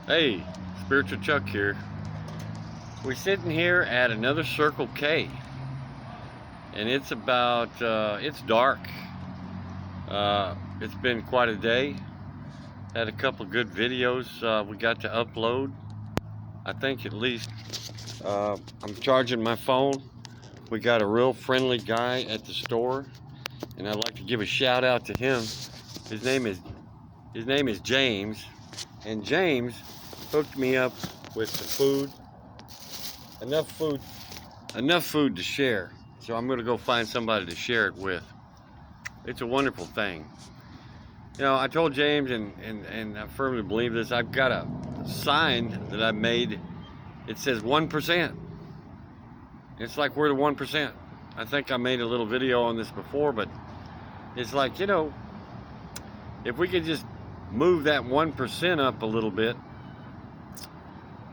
Hey, Spiritual Chuck here. We're sitting here at another Circle K, and it's dark. It's been quite a day. Had a couple good videos we got to upload. I think at least. I'm charging my phone. We got a real friendly guy at the store, and I'd like to give a shout out to him. His name is James, and James hooked me up with some food. Enough food to share. So I'm gonna go find somebody to share it with. It's a wonderful thing. You know, I told James, and I firmly believe this, I've got a sign that I made. It says 1%. It's like we're the 1%. I think I made a little video on this before, but it's like, if we could just move that 1% up a little bit,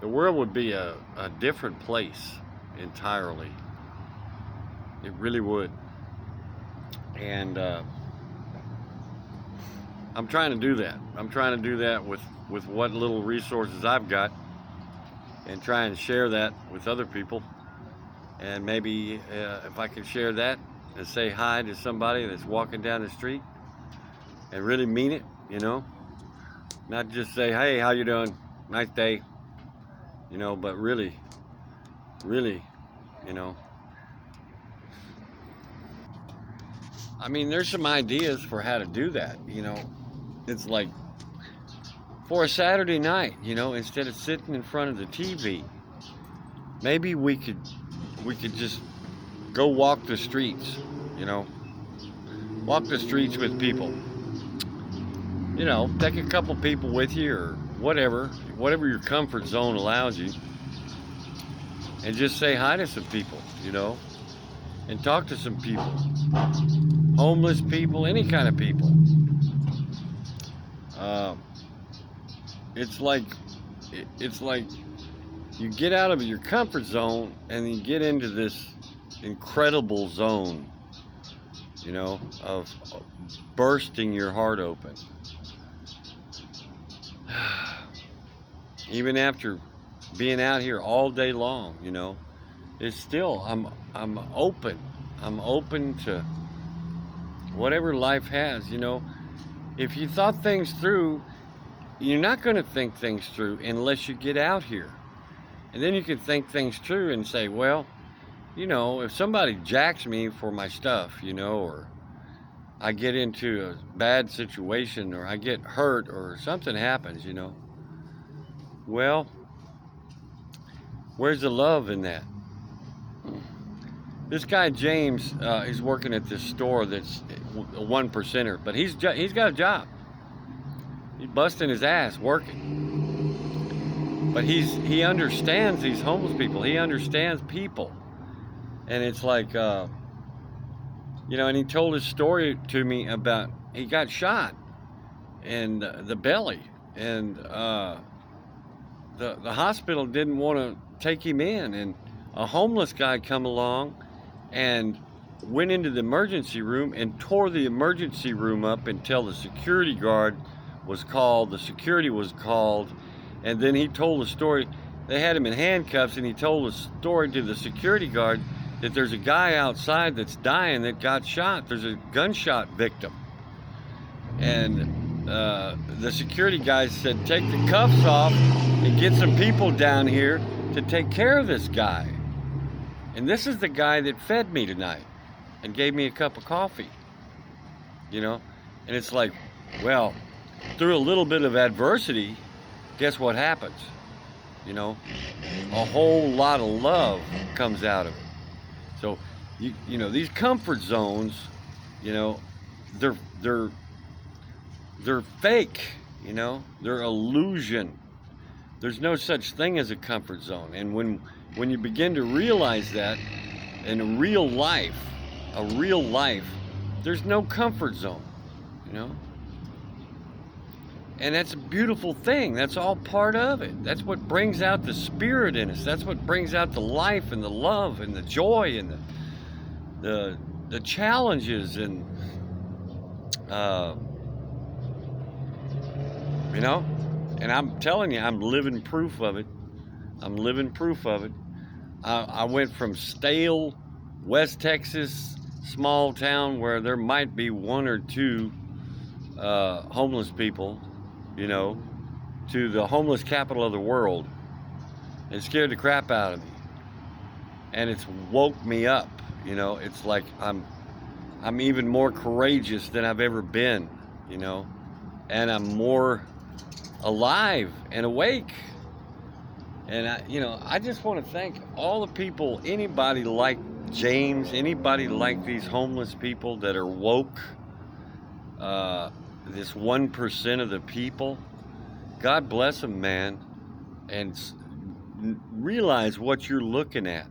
the world would be a different place entirely. It really would. And I'm trying to do that. I'm trying to do that with what little resources I've got, and try and share that with other people. And maybe if I could share that and say hi to somebody that's walking down the street and really mean it, not just say, hey, how you doing? Nice day. But really, you know. I mean, there's some ideas for how to do that, It's like for a Saturday night, instead of sitting in front of the TV, maybe we could just go walk the streets, walk the streets with people. Take a couple people with you, or whatever your comfort zone allows you, and just say hi to some people, and talk to some people, homeless people, any kind of people. It's like you get out of your comfort zone and you get into this incredible zone, of bursting your heart open. Even after being out here all day long, it's still, I'm open. I'm open to whatever life has, If you thought things through, you're not going to think things through unless you get out here. And then you can think things through and say, well, if somebody jacks me for my stuff, or I get into a bad situation, or I get hurt, or something happens, well, where's the love in that? This guy James is working at this store that's a 1%er, but he's got a job. He's busting his ass working, but he understands these homeless people. He understands people, and it's like, and he told his story to me about he got shot in the belly, and the hospital didn't want to take him in, and a homeless guy come along and went into the emergency room and tore the emergency room up until the security guard was called. The security was called, and then he told the story. They had him in handcuffs, and he told the story to the security guard that there's a guy outside that's dying that got shot. There's a gunshot victim. And the security guy said, take the cuffs off and get some people down here to take care of this guy. And this is the guy that fed me tonight and gave me a cup of coffee, And it's like, well, through a little bit of adversity, guess what happens? A whole lot of love comes out of it. So, these comfort zones, they're fake, they're illusion. There's no such thing as a comfort zone. And when you begin to realize that in a real life, there's no comfort zone, And that's a beautiful thing. That's all part of it. That's what brings out the spirit in us. That's what brings out the life and the love and the joy and the challenges and And I'm telling you, I'm living proof of it. I'm living proof of it. I went from stale West Texas small town where there might be one or two homeless people, you know, to the homeless capital of the world. It scared the crap out of me, and it's woke me up. You know, it's like I'm even more courageous than I've ever been. You know, and I'm more alive and awake. And I just want to thank all the people, anybody like James, anybody like these homeless people that are woke, this 1% of the people. God bless them, man. And realize what you're looking at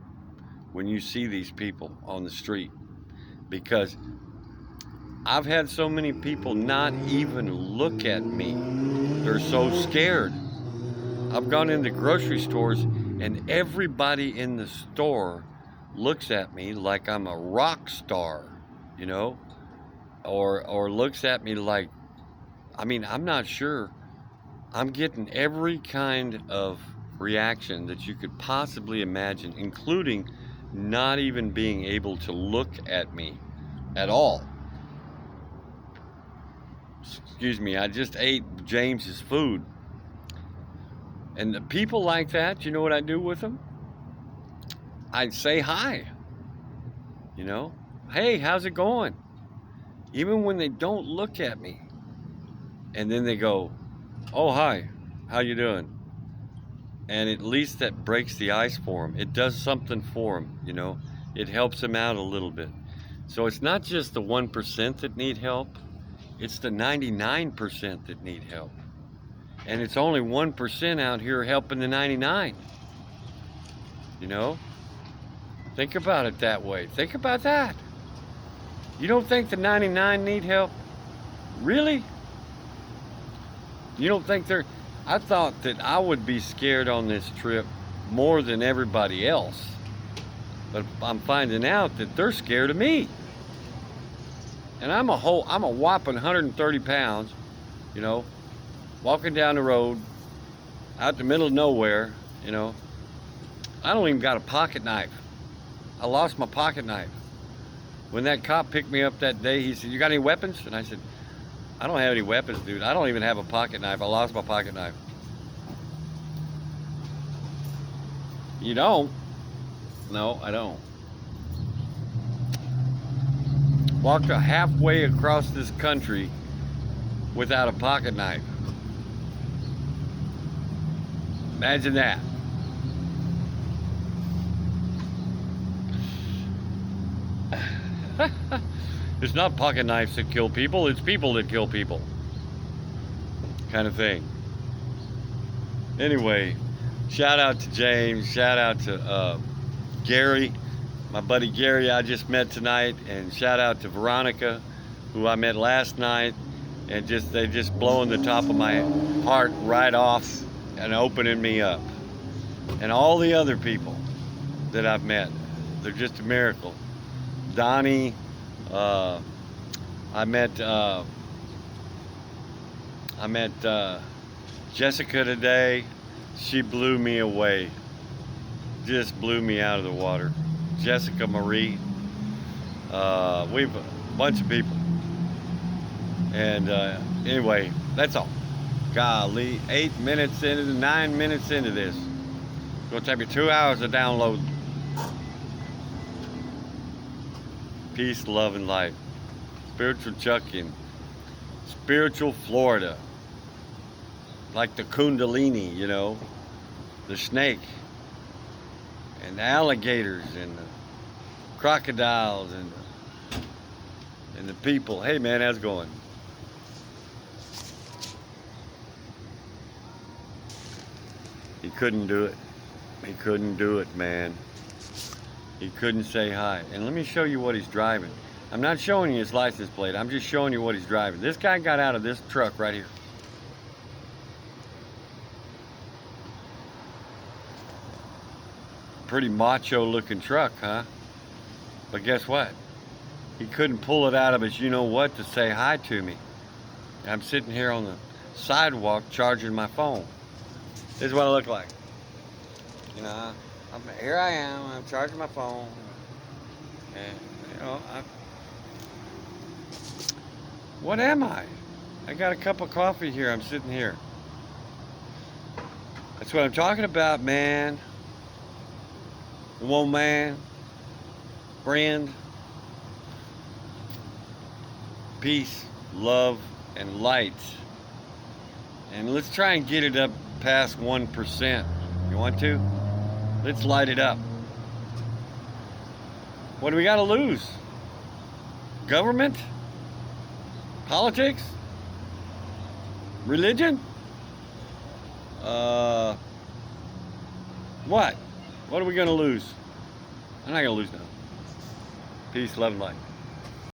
when you see these people on the street. Because I've had so many people not even look at me. They're so scared. I've gone into grocery stores and everybody in the store looks at me like I'm a rock star, you know, or looks at me like, I mean, I'm not sure. I'm getting every kind of reaction that you could possibly imagine, including not even being able to look at me at all. Excuse me, I just ate James's food. And the people like that, you know what I do with them? I'd say hi. You know, hey, how's it going? Even when they don't look at me. And then they go, oh, hi, how you doing? And at least that breaks the ice for them. It does something for them, you know. It helps them out a little bit. So it's not just the 1% that need help. It's the 99% that need help. And it's only 1% out here helping the 99. You know? Think about it that way. Think about that. You don't think the 99 need help? Really? You don't think they're... I thought that I would be scared on this trip more than everybody else. But I'm finding out that they're scared of me. And I'm a whopping 130 pounds, you know, walking down the road, out the middle of nowhere, you know. I don't even got a pocket knife. I lost my pocket knife. When that cop picked me up that day, he said, you got any weapons? And I said, I don't have any weapons, dude. I don't even have a pocket knife. I lost my pocket knife. You don't? No, I don't. Walked halfway across this country without a pocket knife. Imagine that. It's not pocket knives that kill people, it's people that kill people. Kind of thing. Anyway, shout out to James, shout out to Gary, my buddy Gary I just met tonight, and shout out to Veronica, who I met last night, and they just blowing the top of my heart right off and opening me up. And all the other people that I've met, they're just a miracle. Donnie, I met Jessica today. She blew me away. Just blew me out of the water. Jessica Marie. We've a bunch of people. And anyway, that's all. Golly, 9 minutes into this. It's gonna take me 2 hours to download. Peace, love, and light. Spiritual Chuck in spiritual Florida. Like the Kundalini, you know, the snake, and the alligators, and the crocodiles, and the people. Hey man, how's it going? He couldn't do it. He couldn't do it, man. He couldn't say hi. And let me show you what he's driving. I'm not showing you his license plate. I'm just showing you what he's driving. This guy got out of this truck right here. Pretty macho looking truck, huh? But guess what? He couldn't pull it out of his you know what to say hi to me. I'm sitting here on the sidewalk charging my phone. This is what I look like. You know, here I am. I'm charging my phone, and you know, what am I? I got a cup of coffee here. I'm sitting here. That's what I'm talking about, man. Woman, friend, peace, love, and light. And let's try and get it up past 1%. You want to? Let's light it up. What do we got to lose? Government? Politics? Religion? What? What are we going to lose? I'm not going to lose nothing. Peace, love, and light.